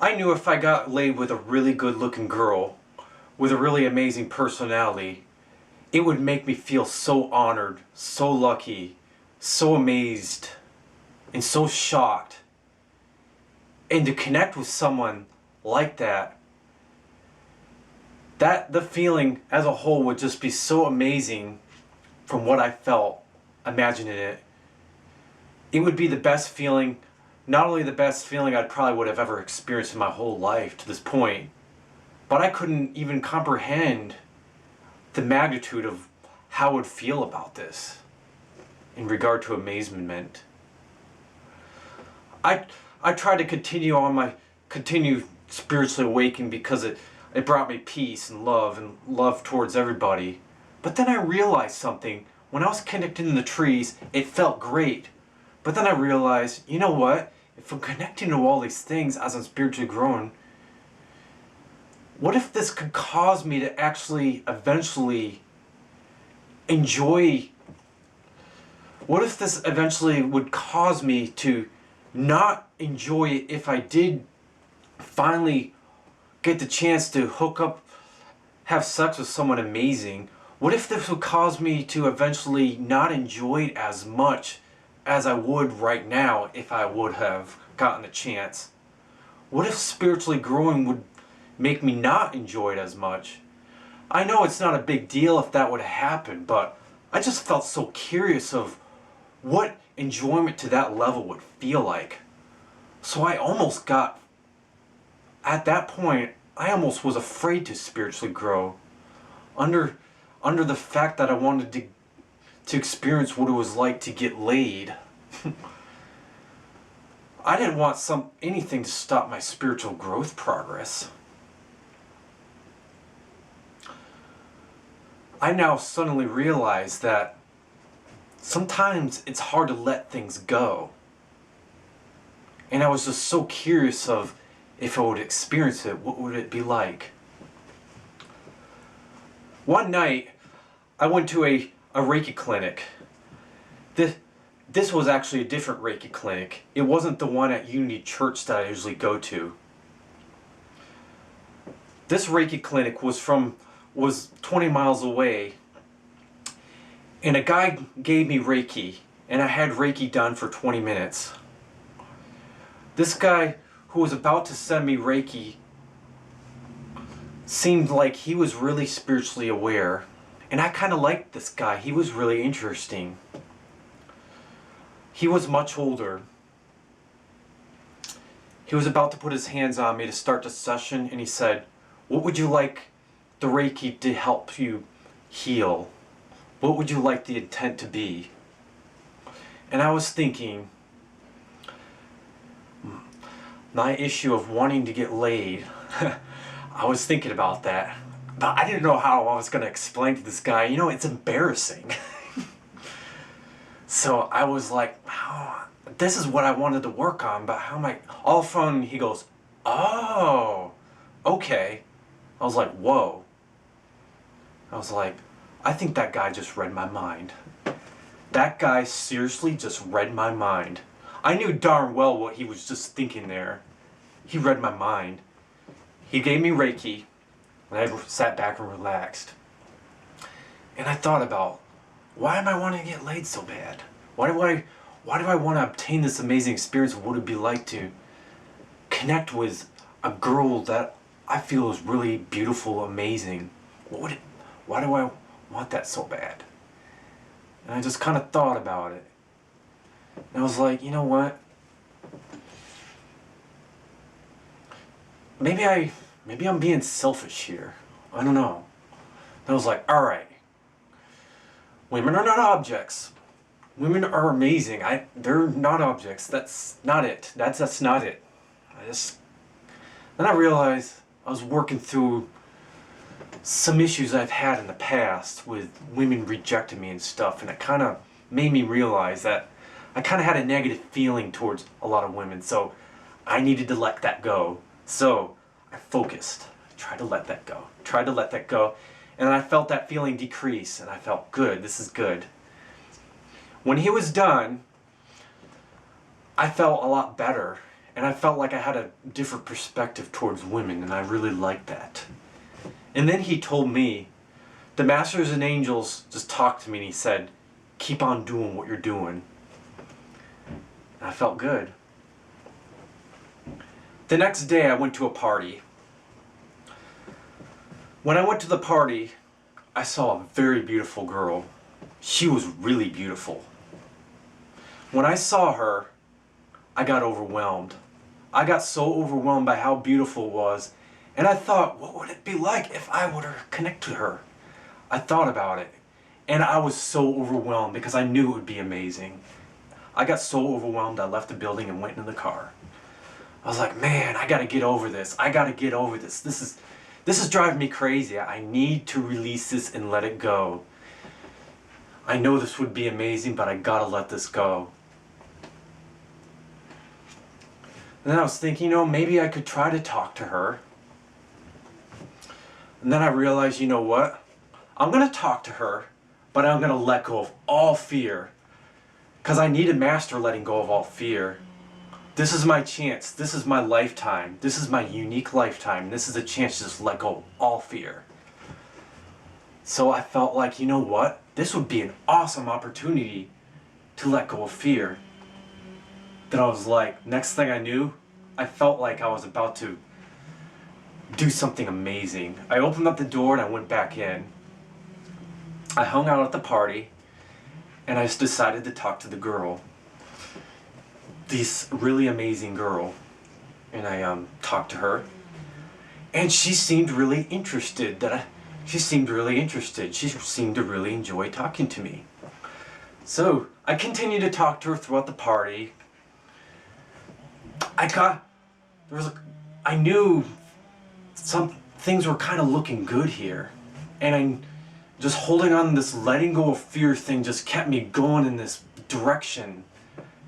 I knew if I got laid with a really good looking girl with a really amazing personality, it would make me feel so honored, so lucky, so amazed, and so shocked. And to connect with someone like that the feeling as a whole would just be so amazing from what I felt imagining it. It would be the best feeling, not only the best feeling I probably would have ever experienced in my whole life to this point, but I couldn't even comprehend the magnitude of how I would feel about this in regard to amazement. I I tried to continue spiritually awakening because it brought me peace and love towards everybody. But then I realized something. When I was connecting in the trees, it felt great. But then I realized, you know what? If I'm connecting to all these things as I'm spiritually growing, what if this could cause me to actually eventually enjoy? What if this eventually would cause me to not enjoy it if I did finally get the chance to hook up, have sex with someone amazing? What if this would cause me to eventually not enjoy it as much as I would right now if I would have gotten the chance? What if spiritually growing would make me not enjoy it as much? I know it's not a big deal if that would happen, but I just felt so curious of what enjoyment to that level would feel like. So I almost got, at that point, I almost was afraid to spiritually grow under under the fact that I wanted to experience what it was like to get laid. I didn't want anything to stop my spiritual growth progress. I now suddenly realize that sometimes it's hard to let things go. And I was just so curious of if I would experience it, what would it be like? One night, I went to a Reiki clinic. This was actually a different Reiki clinic. It wasn't the one at Unity Church that I usually go to. This Reiki clinic was 20 miles away, and a guy gave me Reiki, and I had Reiki done for 20 minutes. This guy who was about to send me Reiki seemed like he was really spiritually aware, and I kind of liked this guy. He was really interesting. He was much older. He was about to put his hands on me to start the session, and he said, "What would you like the Reiki to help you heal? What would you like the intent to be?" And I was thinking, my issue of wanting to get laid, I was thinking about that. But I didn't know how I was going to explain to this guy, it's embarrassing. So I was like, oh, this is what I wanted to work on, but how am I? All of a sudden he goes, "Oh, okay." I was like, whoa. I was like, I think that guy just read my mind. That guy seriously just read my mind. I knew darn well what he was just thinking there. He read my mind. He gave me Reiki, and I sat back and relaxed. And I thought about, why am I wanting to get laid so bad? Why do I want to obtain this amazing experience of what it'd be like to connect with a girl that I feel is really beautiful, amazing? Why do I want that so bad? And I just kind of thought about it. And I was like, you know what? Maybe I'm being selfish here. I don't know. And I was like, all right. Women are not objects. Women are amazing. They're not objects. That's not it. That's not it. Then I realized I was working through some issues I've had in the past with women rejecting me and stuff, and it kind of made me realize that I kind of had a negative feeling towards a lot of women, so I needed to let that go. So I focused. I tried to let that go. And I felt that feeling decrease, and I felt good. This is good. When he was done, I felt a lot better, And I felt like I had a different perspective towards women, and I really liked that. And then he told me, the masters and angels just talked to me and he said, keep on doing what you're doing. And I felt good. The next day I went to a party. When I went to the party, I saw a very beautiful girl. She was really beautiful. When I saw her, I got overwhelmed. I got so overwhelmed by how beautiful it was, and I thought, what would it be like if I were to connect to her? I thought about it, and I was so overwhelmed because I knew it would be amazing. I got so overwhelmed I left the building and went in the car. I was like, man, I gotta get over this. I gotta get over this. This is driving me crazy. I need to release this and let it go. I know this would be amazing, but I gotta let this go. And then I was thinking, maybe I could try to talk to her. And then I realized, you know what? I'm going to talk to her, but I'm going to let go of all fear. Because I need to master letting go of all fear. This is my chance. This is my lifetime. This is my unique lifetime. This is a chance to just let go of all fear. So I felt like, you know what? This would be an awesome opportunity to let go of fear. Then I was like, next thing I knew, I felt like I was about to do something amazing. I opened up the door and I went back in. I hung out at the party and I just decided to talk to the girl. This really amazing girl. And I talked to her. And she seemed really interested. She seemed really interested. She seemed to really enjoy talking to me. So I continued to talk to her throughout the party. I knew some things were kind of looking good here, and I just holding on to this letting go of fear thing just kept me going in this direction.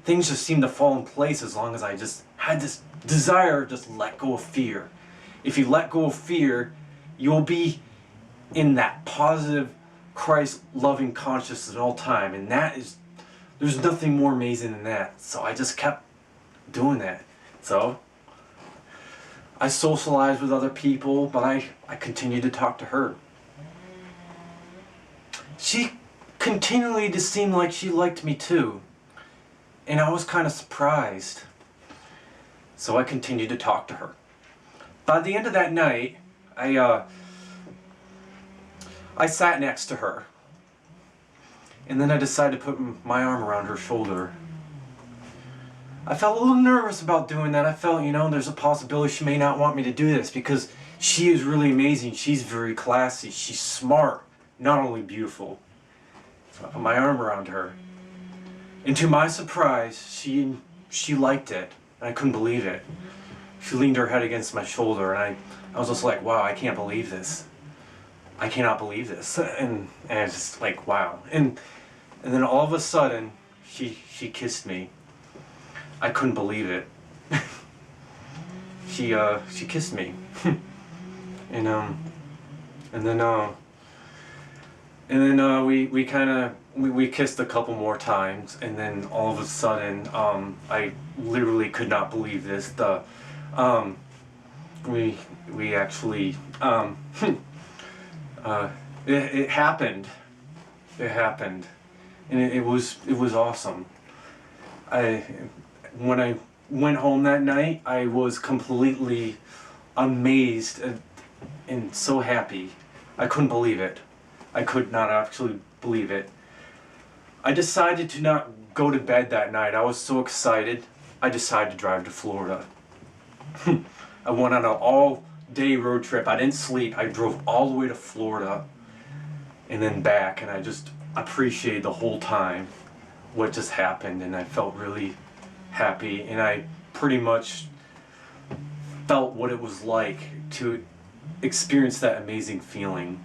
Things just seemed to fall in place as long as I just had this desire to just let go of fear. If you let go of fear, you'll be in that positive Christ loving consciousness at all time, and there's nothing more amazing than that. So I just kept doing that. So I socialized with other people, but I continued to talk to her. She continually just seemed like she liked me too, and I was kind of surprised. So I continued to talk to her. By the end of that night, I sat next to her, and then I decided to put my arm around her shoulder. I felt a little nervous about doing that. I felt, there's a possibility she may not want me to do this because she is really amazing. She's very classy. She's smart, not only beautiful. So I put my arm around her. And to my surprise, she liked it. And I couldn't believe it. She leaned her head against my shoulder, and I was just like, wow, I can't believe this. I cannot believe this. And I was just like, wow. And then all of a sudden, she kissed me. I couldn't believe it. She kissed me. And then we kissed a couple more times, and then all of a sudden I literally could not believe this. We actually it happened. It happened, and it was awesome. When I went home that night, I was completely amazed and so happy. I couldn't believe it. I could not actually believe it. I decided to not go to bed that night. I was so excited. I decided to drive to Florida. I went on an all-day road trip. I didn't sleep. I drove all the way to Florida and then back, and I just appreciated the whole time what just happened, and I felt really happy, and I pretty much felt what it was like to experience that amazing feeling.